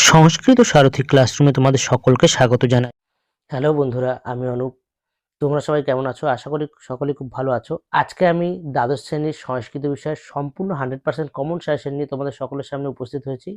সংস্কৃত সারথী ক্লাসরুমে তোমাদের সকলকে স্বাগত জানাই। হ্যালো বন্ধুরা, আমি অনুপ। তোমরা সবাই কেমন আছো? আশা করি সকলেই খুব ভালো আছো। আজকে আমি দ্বাদশ শ্রেণীর সংস্কৃত বিষয়ের সম্পূর্ণ 100% কমন সাজেশন নিয়ে তোমাদের সকলের সামনে উপস্থিত হয়েছি।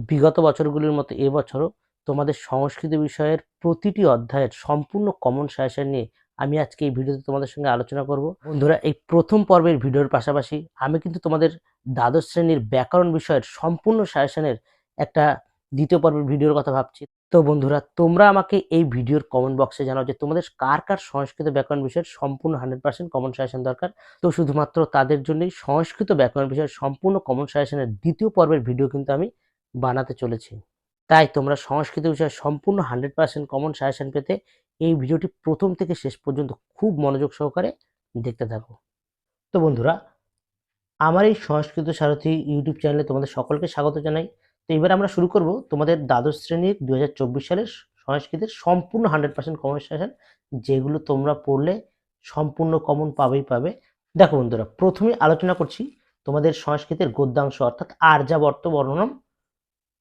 বিগত বছরগুলির মতো এবছরও তোমাদের সংস্কৃত বিষয়ের প্রতিটি অধ্যায়ের সম্পূর্ণ কমন সাজেশন নিয়ে আমি আজকে এই ভিডিওতে তোমাদের সঙ্গে আলোচনা করব। বন্ধুরা, এই প্রথম পর্বের ভিডিওর পাশাপাশি আমি কিন্তু তোমাদের দ্বাদশ শ্রেণীর ব্যাকরণ বিষয়ের সম্পূর্ণ সাজেশনের একটা দ্বিতীয় পর্বের ভিডিওর কথা ভাবছি। তো বন্ধুরা, তোমরা আমাকে এই ভিডিওর কমেন্ট বক্সে জানাও যে তোমাদের কার কার সংস্কৃত ব্যাকরণ বিষয়ের সম্পূর্ণ 100% কমন সাজেশন দরকার। তো শুধুমাত্র তাদের জন্যই সংস্কৃত ব্যাকরণ বিষয়ের সম্পূর্ণ কমন সাজেশনের দ্বিতীয় পর্বের ভিডিও কিন্তু আমি বানাতে চলেছি। তাই তোমরা সংস্কৃত বিষয়ে সম্পূর্ণ 100% কমন সাজেশন পেতে এই ভিডিওটি প্রথম থেকে শেষ পর্যন্ত খুব মনোযোগ সহকারে দেখতে থাকো। তো বন্ধুরা, আমার এই সংস্কৃত সারথী ইউটিউব চ্যানেলে তোমাদের সকলকে স্বাগত জানাই। তো এবার আমরা শুরু করব তোমাদের দ্বাদশ শ্রেণীর 2024 সালের সংস্কৃতের সম্পূর্ণ 100% কমন সাজেশন, যেগুলো তোমরা পড়লে সম্পূর্ণ কমন পাবেই পাবে। দেখো বন্ধুরা, প্রথমে আলোচনা করছি তোমাদের সংস্কৃতের গদ্যাংশ অর্থাৎ আর্যাবর্ত বর্ণনম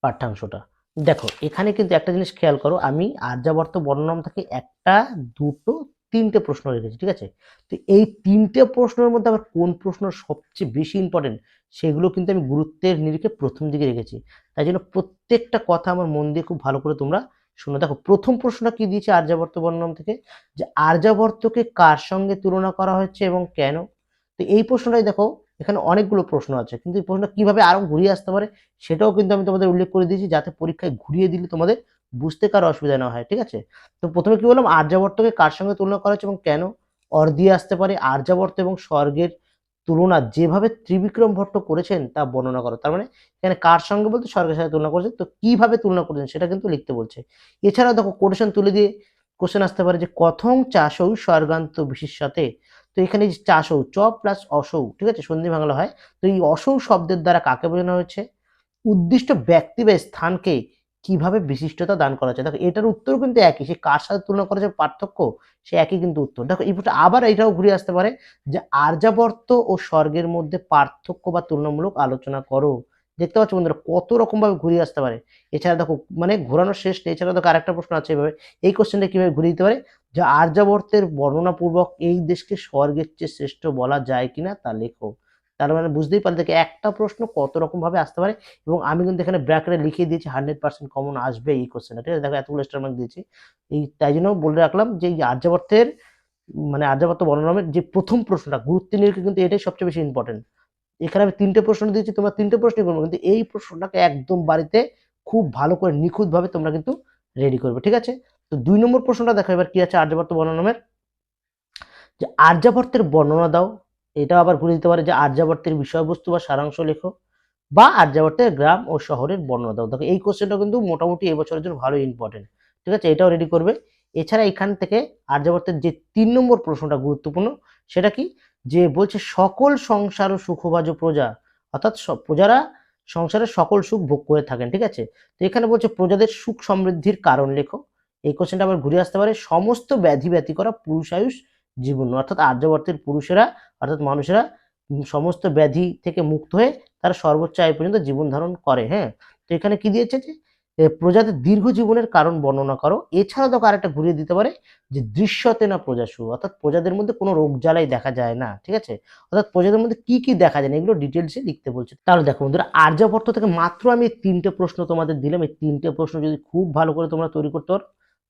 পাঠ্যাংশটা। দেখো, এখানে কিন্তু একটা জিনিস খেয়াল করো, আমি আর্যাবর্ত বর্ণনাম থেকে একটা, দুটো, তিনটে প্রশ্ন রেখেছি, ঠিক আছে? তো এই তিনটে প্রশ্নের মধ্যে আবার কোন প্রশ্ন সবচেয়ে বেশি ইম্পর্টেন্ট সেগুলো কিন্তু আমি গুরুত্বের নিরিখে প্রথম দিকে রেখেছি। তাই জন্য প্রত্যেকটা কথা আমার মন দিয়ে খুব ভালো করে তোমরা শুনো। দেখো, প্রথম প্রশ্নটা কি দিয়েছে আর্যাবর্ত বর্ণনাম থেকে, যে আর্যাবর্তকে কার সঙ্গে তুলনা করা হচ্ছে এবং কেন। তো এই প্রশ্নটাই দেখো, এখানে অনেকগুলো প্রশ্ন আছে, কিন্তু এই প্রশ্নটা কিভাবে আরো ঘুরিয়ে আসতে পারে সেটাও কিন্তু আমি তোমাদের উল্লেখ করে দিয়েছি, যাতে পরীক্ষায় ঘুরিয়ে দিলে তোমাদের বুঝতে কারো অসুবিধা না হয়, ঠিক আছে? তো প্রথমে কি বললাম, আর্যাবর্তকে কার সঙ্গে তুলনা করা হচ্ছে এবং কেন। অর দিয়ে আসতে পারে আর্যাবর্ত এবং স্বর্গের তুলনা যেভাবে ত্রিবিক্রম ভট্ট করেছেন তা বর্ণনা করো। তার মানে এখানে কার সঙ্গে বলতে স্বর্গের সাথে তুলনা করেছেন, তো কিভাবে তুলনা করেছেন সেটা কিন্তু লিখতে বলছে। এছাড়া দেখো, কোটেশন তুলে দিয়ে কোশ্চেন আসতে পারে যে কথং চাষৌ স্বর্গান্ত বিশেষ্যতে। তো এখানে যে চাষৌ, চ প্লাস অসৌ, ঠিক আছে, সন্ধি বাংলা হয়। তো এই অসৌ শব্দের দ্বারা কাকে বোঝানো হয়েছে? উদ্দিষ্ট ব্যক্তি বা স্থানকে কিভাবে বিশিষ্টতা দান করা যায়। দেখো, এটার উত্তর কিন্তু একই, সে কার সাথে তুলনা করা যায় পার্থক্য, সে একই কিন্তু উত্তর। দেখো, এই প্রশ্ন আবার এটাও ঘুরে আসতে পারে যে আর্যাবর্ত ও স্বর্গের মধ্যে পার্থক্য বা তুলনামূলক আলোচনা করো। দেখতে পাচ্ছ বন্ধুরা, কত রকম ভাবে ঘুরিয়ে আসতে পারে। এছাড়া দেখো, মানে ঘোরানোর শেষ নেই। এছাড়া দেখো আরেকটা প্রশ্ন আছে এভাবে, এই কোশ্চেনটা কিভাবে ঘুরিয়ে দিতে পারে, যে আর্যাবর্তের বর্ণনাপূর্বক এই দেশকে স্বর্গের চেয়ে শ্রেষ্ঠ বলা যায় কিনা তা লেখো। তার মানে বুঝতেই পারলে দেখে একটা প্রশ্ন কত রকম ভাবে আসতে পারে। এবং আমি কিন্তু এখানে ব্র্যাকেটে লিখে দিয়েছি 100% কমন আসবে এই কোশ্চেনটা, ঠিক আছে? দেখো, এতগুলো স্টার মার্ক দিয়েছি। এই তাই জন্য বলে রাখলাম যে এই আর্যাবর্তের মানে আর্যাবর্ত বর্ণনামের যে প্রথম প্রশ্নটা গুরুত্বের নিরিখে কিন্তু এটাই সবচেয়ে বেশি ইম্পর্টেন্ট। এখানে আমি তিনটে প্রশ্ন দিয়েছি, তোমরা তিনটে প্রশ্নই করবো, কিন্তু এই প্রশ্নটাকে একদম বাড়িতে খুব ভালো করে নিখুঁত ভাবে তোমরা কিন্তু রেডি করবে, ঠিক আছে? তো 2 নম্বর প্রশ্নটা দেখো এবার কি আছে আর্যাবর্ত বর্ণনামের, যে আর্যাবর্তের বর্ণনা দাও। এটা আবার ঘুরে দিতে পারে যে আর্যাবর্তের বিষয়বস্তু বা সারাংশ লেখো, বা আর্যাবর্তের গ্রাম ও শহরের বর্ণনা দাও। দেখো, এই কোশ্চেনটা কিন্তু মোটামুটি এবছরের জন্য ভালো ইম্পর্টেন্ট, ঠিক আছে? এটাও রেডি করবে। এছাড়া এখান থেকে আর্যাবর্তের যে 3 নম্বর প্রশ্নটা গুরুত্বপূর্ণ, সেটা কি, যে বলছে সকল সংসার ও সুখভাজ প্রজা, অর্থাৎ প্রজারা সংসারের সকল সুখ ভোগ করে থাকেন, ঠিক আছে? তো এখানে বলছে প্রজাদের সুখ সমৃদ্ধির কারণ লেখো। এই কোশ্চেনটা আবার ঘুরে আসতে পারে সমস্ত ব্যাধি ব্যতি করা পুরুষায়ুষ জীবন, অর্থাৎ আর্যাবর্তের পুরুষেরা অর্থাৎ মানুষেরা সমস্ত ব্যাধি থেকে মুক্ত হয়ে তারা সর্বোচ্চ আয় পর্যন্ত জীবন ধারণ করে। হ্যাঁ, তো এখানে কি দিয়েছে যে প্রজাদের দীর্ঘ জীবনের কারণ বর্ণনা করো। এছাড়া দেখো আরেকটা ঘুরিয়ে দিতে পারে যে দৃশ্যতে না প্রজাসু, অর্থাৎ প্রজাদের মধ্যে কোনো রোগ জ্বালাই দেখা যায় না, ঠিক আছে? অর্থাৎ প্রজাদের মধ্যে কি কি দেখা যায় না এগুলো ডিটেলসে লিখতে বলছে। তাহলে দেখো বন্ধুরা, আর্যাবর্ত থেকে মাত্র আমি 3টে প্রশ্ন তোমাদের দিলাম। এই 3টে প্রশ্ন যদি খুব ভালো করে তোমরা তৈরি করতে পারো,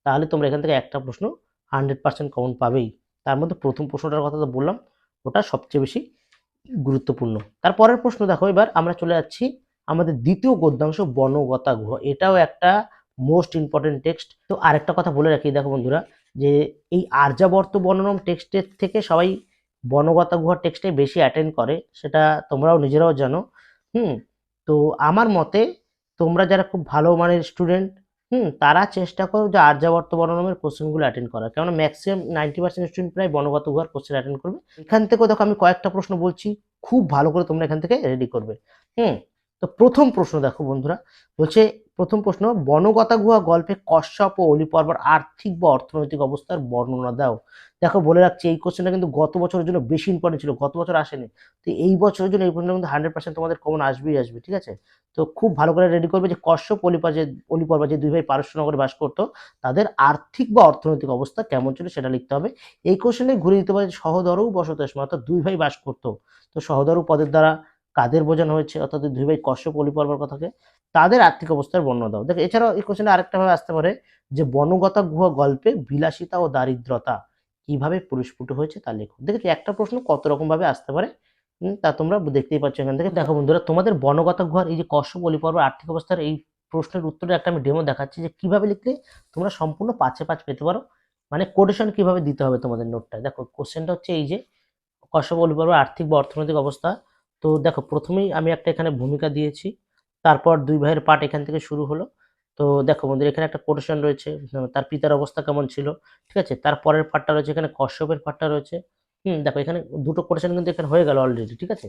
তাহলে তোমরা এখান থেকে একটা প্রশ্ন 100% কমন পাবেই। তার মধ্যে প্রথম প্রশ্নটার কথা তো বললাম, ওটা সবচেয়ে বেশি গুরুত্বপূর্ণ। তারপরের প্রশ্ন দেখো, এবার আমরা চলে যাচ্ছি আমাদের দ্বিতীয় গদ্যাংশ বনগতা গুহ। এটাও একটা মোস্ট ইম্পর্টেন্ট টেক্সট। তো আরেকটা কথা বলে রাখি, দেখো বন্ধুরা, যে এই আর্যাবর্ত বর্ণনম টেক্সটের থেকে সবাই বনগতা গুহা টেক্সটে বেশি অ্যাটেন্ড করে, সেটা তোমরাও নিজেরাও জানো। হুম, তো আমার মতে তোমরা যারা খুব ভালো মানের স্টুডেন্ট, তারা চেষ্টা করো যে আর্যাবর্ত বর্ণনমের কোশ্চেনগুলো অ্যাটেন্ড করার, কেননা ম্যাক্সিমাম 90% স্টুডেন্ট প্রায় বনগত গুহার কোশ্চেন অ্যাটেন্ড করবে। এখান থেকেও দেখো আমি কয়েকটা প্রশ্ন বলছি, খুব ভালো করে তোমরা এখান থেকে রেডি করবে। হুম, তো প্রথম প্রশ্ন দেখো বন্ধুরা, বলছে প্রথম প্রশ্ন, বনগতা গুহা গল্পে কশ্যপ ও অলি পর্বর আর্থিক বা অর্থনৈতিক অবস্থার বর্ণনা দাও। দেখো বলে রাখছি, এই কোশ্চেনটা কিন্তু গত বছরের জন্য বেশি ইম্পর্টেন্ট ছিল, গত বছর আসেনি। তো এই বছরের জন্য এই প্রশ্নটা কিন্তু 100% তোমাদের কমন আসবেই আসবে, ঠিক আছে? তো খুব ভালো করে রেডি করবে যে কশ্যপ অলি পর্বা যে দুই ভাই পারস্যনগরে বাস করতো, তাদের আর্থিক বা অর্থনৈতিক অবস্থা কেমন ছিল সেটা লিখতে হবে। এই কোশ্চেনে ঘুরে দিতে পারে সহদরও বসতস্ম, অর্থাৎ দুই ভাই বাস করতো। তো সহদরও পদের দ্বারা কাদের বোঝানো হয়েছে, অর্থাৎ দুই ভাই কশ্যপ অলি পর্বার কথাকে, তাদের আর্থিক অবস্থার বর্ণনা দাও। দেখো এছাড়াও এই কোশ্চেনে আরেকটা ভাবে আসতে পারে যে বনগতা গুহা গল্পে বিলাসিতা ও দারিদ্রতা কিভাবে পরিস্ফুট হয়েছে তা লেখো। দেখেছি একটা প্রশ্ন কত রকম ভাবে আসতে পারে, তা তোমরা দেখতেই পাচ্ছ এখান থেকে। দেখো বন্ধুরা, তোমাদের বনগতা গুহার এই যে কশ্যপ অলি পর্ব আর্থিক অবস্থার এই প্রশ্নের উত্তরে একটা আমি ডেমো দেখাচ্ছি যে কিভাবে লিখলে তোমরা সম্পূর্ণ 5-এ 5 পেতে পারো, মানে কোটেশন কিভাবে দিতে হবে তোমাদের নোটটায়। দেখো কোশ্চেনটা হচ্ছে এই যে কশ্যপ অলি পর্ব আর্থিক বা অর্থনৈতিক অবস্থা। তো দেখো প্রথমেই আমি একটা এখানে ভূমিকা দিয়েছি, তারপর দুই ভাইয়ের পাঠ এখান থেকে শুরু হলো। তো দেখো বন্ধুরা, এখানে একটা কোটেশন রয়েছে, তার পিতার অবস্থা কেমন ছিল, ঠিক আছে? তারপরের পাঠটা রয়েছে এখানে কশ্যপের পাঠটা রয়েছে। দেখো এখানে দুটো কোটেশন কিন্তু এখানে হয়ে গেল অলরেডি, ঠিক আছে?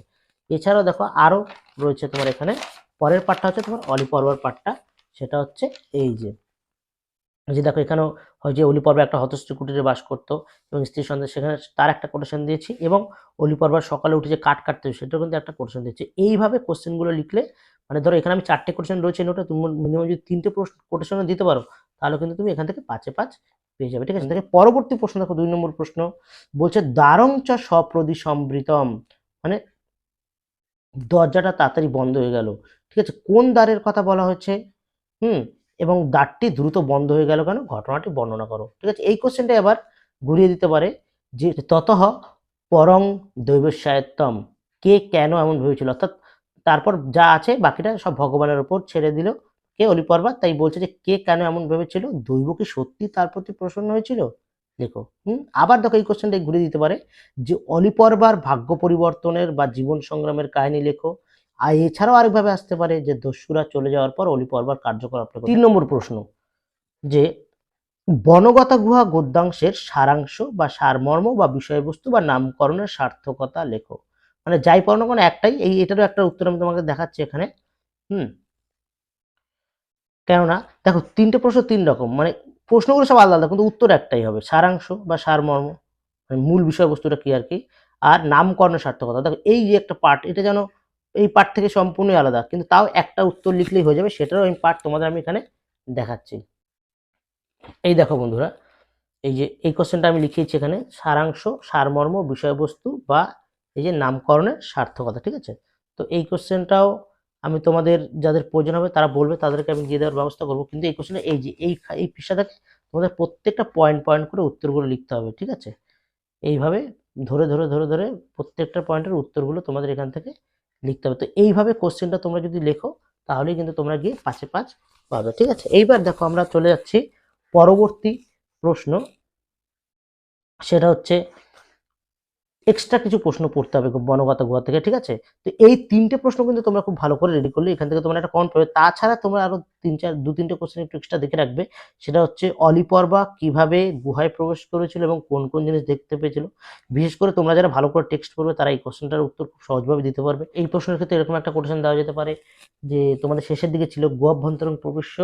এছাড়াও দেখো আরো রয়েছে তোমার এখানে, পরের পাঠটা হচ্ছে তোমার অলি পর্বের পাঠটা, সেটা হচ্ছে এই যে দেখো এখানেও হয় যে অলি পর্বে একটা হতশ্রী কুটিরে বাস করতো এবং স্ত্রী সন্তান, সেখানে তার একটা কোটেশন দিয়েছি, এবং অলি পর্বার সকালে উঠে যে কাঠ কাটতে হয় সেটাও কিন্তু একটা কোটেশন দিয়েছি। এইভাবে কোশ্চেনগুলো লিখলে, মানে ধরো এখানে আমি 4টে কোটেশন রয়েছে নোটে, তুমি মিনিমাম যদি 3টে কোটেশনও দিতে পারো, তাহলে কিন্তু তুমি এখান থেকে 5-এ 5 পেয়ে যাবে, ঠিক আছে? থেকে পরবর্তী প্রশ্ন দেখো, 2 নম্বর প্রশ্ন বলছে দ্বারং চ সপ্রদি সম্বৃতম, মানে দরজাটা তাড়াতাড়ি বন্ধ হয়ে গেল, ঠিক আছে? কোন দ্বারের কথা বলা হচ্ছে? হুম এবং দ্বারটি দ্রুত বন্ধ হয়ে গেল কেন, ঘটনাটি বর্ণনা করো, ঠিক আছে? এই কোশ্চেনটা এবার ঘুরিয়ে দিতে পারে যে ততঃ পরং দৈবস্যায়ত্তম, কে কেন এমন ভেবেছিল, অর্থাৎ তারপর যা আছে বাকিটা সব ভগবানের উপর ছেড়ে দিল, কে অলি পর্বা, তাই বলছে যে কে কেন এমন ভেবেছিল, দৈব কি সত্যি তার প্রতি প্রসন্ন হয়েছিল, দেখো। আবার দেখো এই কোশ্চেনটা ঘুরিয়ে দিতে পারে যে অলি পর্বার ভাগ্য পরিবর্তনের বা জীবন সংগ্রামের কাহিনী লেখো। আর এছাড়াও আরেকভাবে আসতে পারে যে দস্যুরা চলে যাওয়ার পর অলি পর্বার কার্যকলাপ লেখো। 3 নম্বর প্রশ্ন যে বনগতা গুহা গদ্যাংশের সারাংশ বা সারমর্ম বা বিষয়বস্তু বা নামকরণের সার্থকতা লেখো। মানে যাই পড়ো না কোনো একটাই, এটারও একটা উত্তর আমি তোমাকে দেখাচ্ছি এখানে। হুম কেননা দেখো 3টে প্রশ্ন 3 রকম, মানে প্রশ্নগুলো সব আলাদা আলাদা, কিন্তু উত্তর একটাই হবে, সারাংশ বা সারমর্ম, মানে মূল বিষয়বস্তুটা কি আর কি, আর নামকরণের সার্থকতা। দেখো এই যে একটা পার্ট, এটা যেন এই পার্ট থেকে সম্পূর্ণই আলাদা, কিন্তু তাও একটা উত্তর লিখলেই হয়ে যাবে, সেটারও এই পার্ট তোমাদের আমি এখানে দেখাচ্ছি। এই দেখো বন্ধুরা, এই যে এই কোশ্চেনটা আমি লিখিয়েছি এখানে, সারাংশ, সারমর্ম, বিষয়বস্তু বা এই যে নামকরণের সার্থকতা, ঠিক আছে? তো এই কোশ্চেনটাও আমি তোমাদের যাদের প্রয়োজন হবে তারা বলবে, তাদেরকে আমি দিয়ে দেওয়ার ব্যবস্থা করবো। কিন্তু এই কোশ্চেনে এই যে এই পৃষ্ঠাটাকে তোমাদের প্রত্যেকটা পয়েন্ট পয়েন্ট করে উত্তরগুলো লিখতে হবে, ঠিক আছে? এইভাবে ধরে ধরে ধরে ধরে প্রত্যেকটা পয়েন্টের উত্তরগুলো তোমাদের এখান থেকে লিখতে হবে। তো এইভাবে কোশ্চেনটা তোমরা যদি লেখো, তাহলেই কিন্তু তোমরা গিয়ে 5-এ 5 পাবে, ঠিক আছে? এইবার দেখো আমরা চলে যাচ্ছি পরবর্তী প্রশ্ন, সেটা হচ্ছে এক্সট্রা কিছু প্রশ্ন পড়তে হবে বনগতা গুহা থেকে, ঠিক আছে? তো এই 3টে প্রশ্ন কিন্তু তোমরা খুব ভালো করে রেডি করলে এখান থেকে তোমরা একটা কমন পাবে। তাছাড়া তোমরা আরো 2-3টে কোশ্চেন একটু এক্সট্রা দেখে রাখবে, সেটা হচ্ছে অলি পর্বা কিভাবে গুহায় প্রবেশ করেছিল এবং কোন কোন জিনিস দেখতে পেয়েছিল। বিশেষ করে তোমরা যারা ভালো করে টেক্সট পড়বে তারা এই কোশ্চেনটার উত্তর খুব সহজভাবে দিতে পারবে। এই প্রশ্নের ক্ষেত্রে এরকম একটা কোটেশন দেওয়া যেতে পারে যে তোমাদের শেষের দিকে ছিল গুহাভ্যন্তরং প্রবেশ্য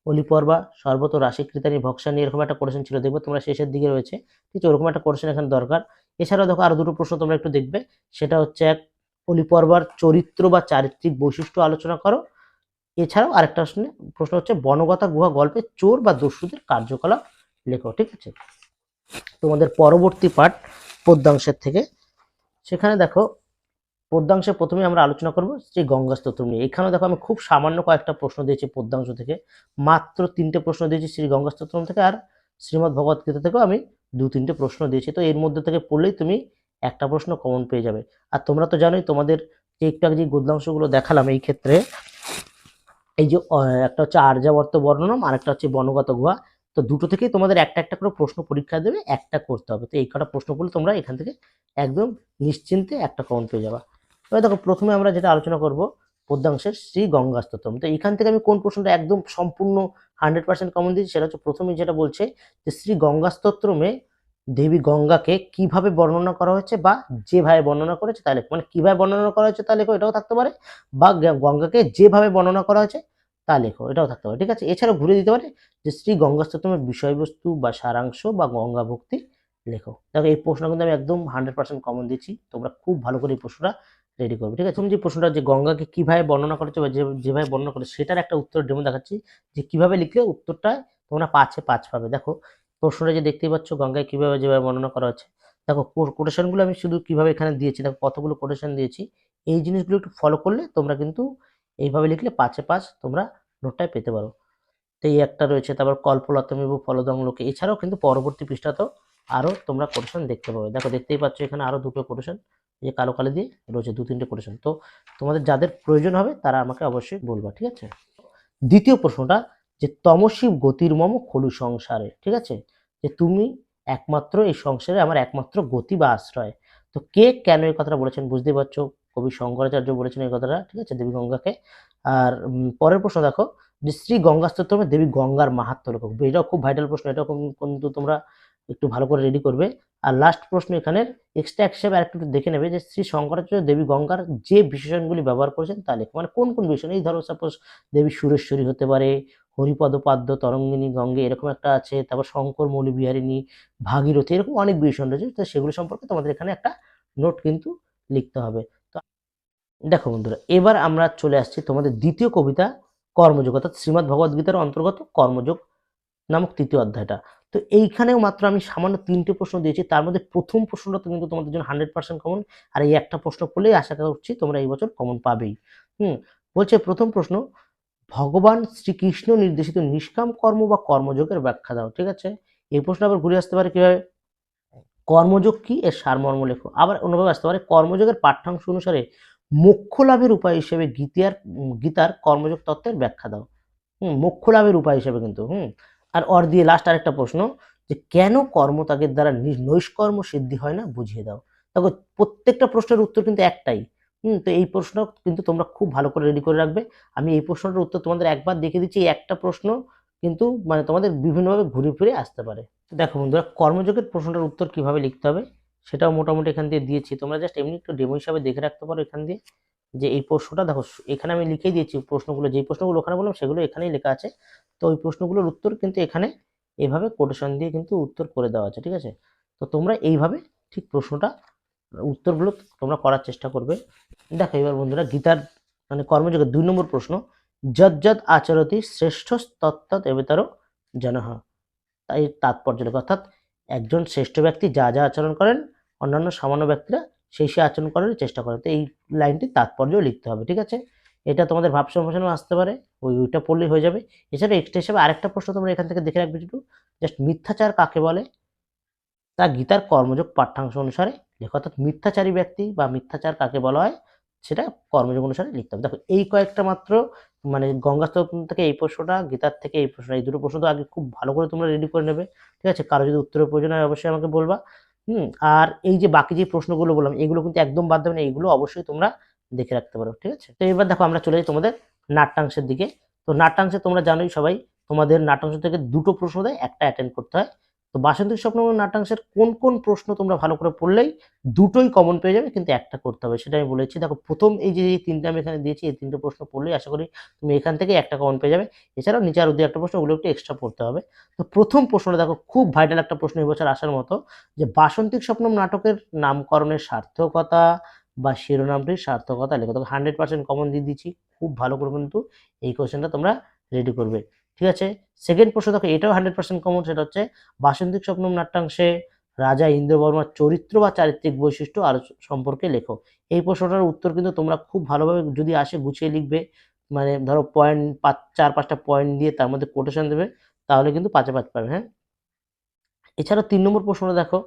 অলি পর্বা সর্বত রাশিকৃতানি ভক্সানি, এরকম একটা কোটেশন ছিল, দেখবে তোমরা শেষের দিকে রয়েছে, ঠিক আছে? ওরকম একটা কোটেশন এখানে দরকার। এছাড়াও দেখো আরো দুটো প্রশ্ন তোমরা একটু দেখবে, সেটা হচ্ছে এক, অলি পর্বার চরিত্র বা চারিত্রিক বৈশিষ্ট্য আলোচনা করো। এছাড়াও আরেকটা প্রশ্ন হচ্ছে বনগতা গুহা গল্পে চোর বা দস্যুদের কার্যকলাপ লেখো, ঠিক আছে? তোমাদের পরবর্তী পাঠ পদ্যাংশের থেকে, সেখানে দেখো পদ্যাংশে প্রথমে আমরা আলোচনা করব শ্রী গঙ্গা স্তোত্র নিয়ে। এখানেও দেখো আমি খুব সামান্য কয়েকটা প্রশ্ন দিয়েছি পদ্যাংশ থেকে, মাত্র 3টে প্রশ্ন দিয়েছি শ্রী গঙ্গা স্তোত্রম থেকে, আর শ্রীমদ্ ভগবত গীতা থেকেও আমি 2-3টে প্রশ্ন দিয়েছি। তো এর মধ্যে থেকে পড়লেই তুমি একটা প্রশ্ন কমন পেয়ে যাবে। আর তোমরা তো জানোই তোমাদের যে একটু আগে যে গদ্যাংশগুলো দেখালাম, এই ক্ষেত্রে এই যে একটা হচ্ছে আর্যাবর্ত বর্ণনম আর একটা হচ্ছে বনগত গুহা, তো দুটো থেকেই তোমাদের একটা একটা করে প্রশ্ন পরীক্ষা দেবে, একটা করতে হবে। তো এই কটা প্রশ্ন করলে তোমরা এখান থেকে একদম নিশ্চিন্তে একটা কমন পেয়ে যাবা। এবার দেখো প্রথমে আমরা যেটা আলোচনা করব পদ্যাংশের শ্রী গঙ্গা স্তোত্রম। তো এখান থেকে আমি কোন প্রশ্নটা একদম সম্পূর্ণ 100% কমন দিয়েছি, সেটা হচ্ছে প্রথমে যেটা বলছে যে শ্রী গঙ্গা স্তোত্রমে দেবী গঙ্গাকে কিভাবে বর্ণনা করা হয়েছে বা যেভাবে বর্ণনা করেছে তা লেখো, মানে কিভাবে বর্ণনা করা হয়েছে তা লেখো, এটাও থাকতে পারে, বা গঙ্গাকে যেভাবে বর্ণনা করা হয়েছে তা লেখো, এটাও থাকতে পারে। ঠিক আছে, এছাড়াও ঘুরে দিতে পারে যে শ্রী গঙ্গাস্তোত্রমের বিষয়বস্তু বা সারাংশ বা গঙ্গা ভক্তি লেখো। দেখো এই প্রশ্ন কিন্তু আমি একদম 100% কমন দিচ্ছি, তোমরা খুব ভালো করে এই প্রশ্নটা রেডি করবে। ঠিক আছে, তুমি যে প্রশ্নটা যে গঙ্গাকে কিভাবে বর্ণনা করেছে বা যেভাবে বর্ণনা করেছে সেটার একটা উত্তর ডেমো দেখাচ্ছি, যে কিভাবে লিখলে উত্তরটা তোমরা 5-এ 5 পাবে। দেখো প্রশ্নটা যে দেখতেই পাচ্ছ, গঙ্গায় কিভাবে যেভাবে বর্ণনা করা হচ্ছে, দেখো কোটেশনগুলো আমি শুধু কিভাবে এখানে দিয়েছি, দেখো কতগুলো কোটেশন দিয়েছি, এই জিনিসগুলো একটু ফলো করলে তোমরা কিন্তু এইভাবে লিখলে 5-এ 5 তোমরা নোটটায় পেতে পারো। তো এই একটা রয়েছে, তারপর কল্পলতামিব ফলদং লোকে, এছাড়াও কিন্তু পরবর্তী পৃষ্ঠাতেও আরও তোমরা কোটেশন দেখতে পাবে। দেখো দেখতেই পাচ্ছ এখানে আরও দুটো কোটেশন, এই যে কালো কালি দিয়ে রয়েছে 2-3টে কোটেশন। তো তোমাদের যাদের প্রয়োজন হবে তারা আমাকে অবশ্যই বলবা। ঠিক আছে, দ্বিতীয় প্রশ্নটা যে তমশিব গতির মম খলু সংসারে, ঠিক আছে, যে তুমি একমাত্র এই সংসারে আমার একমাত্র গতি বা আশ্রয়। তো কে কেন এই কথাটা বলেছেন বুঝতেই পারছো, কবি শঙ্করাচার্য বলেছেন এই কথাটা। ঠিক আছে, দেবী গঙ্গাকে। আর পরের প্রশ্ন দেখো যে শ্রী গঙ্গা স্তোত্রমে দেবী গঙ্গার মাহাত্ম্য লেখো, এটাও খুব ভাইটাল প্রশ্ন, এটাও কিন্তু তোমরা একটু ভালো করে রেডি করবে। আর লাস্ট প্রশ্ন এখানে এক্সট্রা হিসেবে আরেকটু দেখে নেবে যে শ্রী শঙ্করাচার্য দেবী গঙ্গার যে বিশেষণগুলি ব্যবহার করেছেন তা লেখো, মানে কোন কোন বিশেষণ, এই ধরো সাপোজ দেবী সুরেশ্বরী হতে পারে, হরিপদ পাদ্য তরঙ্গিনী গঙ্গে এরকম একটা আছে, তারপর শঙ্কর মৌলি বিহারিণী, ভাগীরথী, এরকম অনেক বিশেষণ রয়েছে। তো সেগুলো সম্পর্কে তোমাদের এখানে একটা নোট কিন্তু লিখতে হবে। তো দেখো বন্ধুরা, এবার আমরা চলে আসছি তোমাদের দ্বিতীয় কবিতা কর্মযোগ, অর্থাৎ শ্রীমদ্ ভগবদ গীতার অন্তর্গত কর্মযোগ নামক তৃতীয় অধ্যায়টা। তো এইখানেও মাত্র আমি সামান্য 3টে প্রশ্ন দিয়েছি, তার মধ্যে প্রথম প্রশ্নটা কিন্তু তোমাদের জন্য 100% কমন, আর এই একটা প্রশ্ন পড়লেই আশা করছি তোমরা এই বছর কমন পাবেই। বলছে প্রথম প্রশ্ন, ভগবান শ্রীকৃষ্ণ নির্দেশিত নিষ্কাম কর্ম বা কর্মযোগের ব্যাখ্যা দাও। ঠিক আছে, এই প্রশ্ন আবার ঘুরে আসতে পারে কিভাবে, কর্মযোগ কি এর সারমর্ম লেখো। আবার অন্যভাবে আসতে পারে, কর্মযোগের পাঠ্যাংশ অনুসারে মোক্ষ লাভের উপায় হিসেবে গীতার কর্মযোগ তত্ত্বের ব্যাখ্যা দাও। মোক্ষ লাভের উপায় হিসেবে কিন্তু আর দিয়ে লাস্ট আরেকটা প্রশ্ন, যে কেন কর্মত্যাগের দ্বারা নৈষ্কর্ম সিদ্ধি হয় না বুঝিয়ে দাও। দেখো প্রত্যেকটা প্রশ্নের উত্তর কিন্তু একটাই। তো এই প্রশ্ন কিন্তু তোমরা খুব ভালো করে রেডি করে রাখবে। আমি এই প্রশ্নটার উত্তর তোমাদের একবার দেখে দিচ্ছি, এই একটা প্রশ্ন কিন্তু মানে তোমাদের বিভিন্নভাবে ঘুরে ফিরে আসতে পারে। দেখো বন্ধুরা, কর্মযোগের প্রশ্নটার উত্তর কিভাবে লিখতে হবে সেটাও মোটামুটি এখান দিয়ে দিয়েছি, তোমরা জাস্ট এমনি একটু ডেমো হিসাবে দেখে রাখতে পারো এখান দিয়ে। যে এই প্রশ্নটা দেখো এখানে আমি লিখেই দিয়েছি, প্রশ্নগুলো যেই প্রশ্নগুলো ওখানে বললাম সেগুলো এখানেই লেখা আছে। তো ওই প্রশ্নগুলোর উত্তর কিন্তু এখানে এভাবে কোটেশন দিয়ে কিন্তু উত্তর করে দেওয়া আছে। ঠিক আছে, তো তোমরা এইভাবে ঠিক প্রশ্নটা উত্তরগুলো তোমরা করার চেষ্টা করবে। দেখো এবার বন্ধুরা, গীতার মানে কর্মযোগের 2 নম্বর প্রশ্ন, যদ যদ আচরতি শ্রেষ্ঠ তত্ত্বৎ এবেতর জনঃ, তাই তাৎপর্য লেখো, অর্থাৎ একজন শ্রেষ্ঠ ব্যক্তি যা যা আচরণ করেন অন্যান্য সামান্য ব্যক্তিরা সেই আচরণ করার চেষ্টা করেন। তো এই লাইনটির তাৎপর্য লিখতে হবে। ঠিক আছে, এটা তোমাদের ভাব সম্ভাষণও আসতে পারে, ওইটা পড়লেই হয়ে যাবে। এছাড়া এক্সট্রা হিসেবে আরেকটা প্রশ্ন তোমরা এখান থেকে দেখে রাখবে, একটু জাস্ট মিথ্যাচার কাকে বলে তা গীতার কর্মযোগ পাঠ্যাংশ অনুসারে লেখো, অর্থাৎ মিথ্যাচারী ব্যক্তি বা মিথ্যাচার কাকে বলা হয় সেটা কর্মযোগ অনুসারে লিখতে হবে। দেখো এই কয়েকটা মাত্র মানে গঙ্গাস্তোত্র থেকে এই প্রশ্নটা, গীতার থেকে এই প্রশ্ন, এই দুটো প্রশ্ন তো আগে খুব ভালো করে তোমরা রেডি করে নেবে। ঠিক আছে, কারো যদি উত্তরের প্রয়োজন হয় অবশ্যই আমাকে বলবা। আর এই যে বাকি যে প্রশ্নগুলো বললাম এগুলো কিন্তু একদম বাদ দেবে না, এইগুলো অবশ্যই তোমরা দেখে রাখতে পারো। ঠিক আছে, তো এবার দেখো আমরা চলে যাই তোমাদের নাট্যাংশের দিকে। তো নাট্যাংশে তোমরা জানোই সবাই, তোমাদের নাট্যাংশ থেকে 2টো প্রশ্ন দেয়, একটা অ্যাটেন্ড করতে হয়। তো বাসন্তী স্বপ্ন নাট্যাংশের কোন কোন প্রশ্ন তোমরা ভালো করে পড়লেই 2টোই কমন পেয়ে যাবে, কিন্তু একটা করতে হবে সেটা আমি বলেছি। দেখো প্রথম এই যে 3টে আমি এখানে দিয়েছি, এই 3টে প্রশ্ন পড়লেই আশা করি তুমি এখান থেকে একটা কমন পেয়ে যাবে। এছাড়াও নিচে আরো 2-1টা প্রশ্ন, ওগুলো একটু এক্সট্রা পড়তে হবে। তো প্রথম প্রশ্নটা দেখো খুব ভাইটাল একটা প্রশ্ন এবছর আসার মতো, যে বাসন্তিক স্বপ্নম নাটকের নামকরণের সার্থকতা বা শিরোনামটির সার্থকতা লেখো। তোকে 100% কমন দিয়ে দিচ্ছি, খুব ভালো করে কিন্তু এই কোশ্চেনটা তোমরা রেডি করবে। ঠিক আছে, সেকেন্ড প্রশ্ন দেখো এটাও 100% কমন, সেটা হচ্ছে বাসন্তিক স্বপ্নম নাট্যাংশে রাজা ইন্দ্রবর্মার চরিত্র বা চারিত্রিক বৈশিষ্ট্য আর সম্পর্কে লেখো। এই প্রশ্নটার উত্তর কিন্তু তোমরা খুব ভালোভাবে যদি আসে গুছিয়ে লিখবে, মানে ধরো পয়েন্ট 4-5টা পয়েন্ট দিয়ে তার মধ্যে কোটেশন দেবে, তাহলে কিন্তু 5-এ 5 পাবে। হ্যাঁ, এছাড়াও 3 নম্বর প্রশ্নটা দেখো,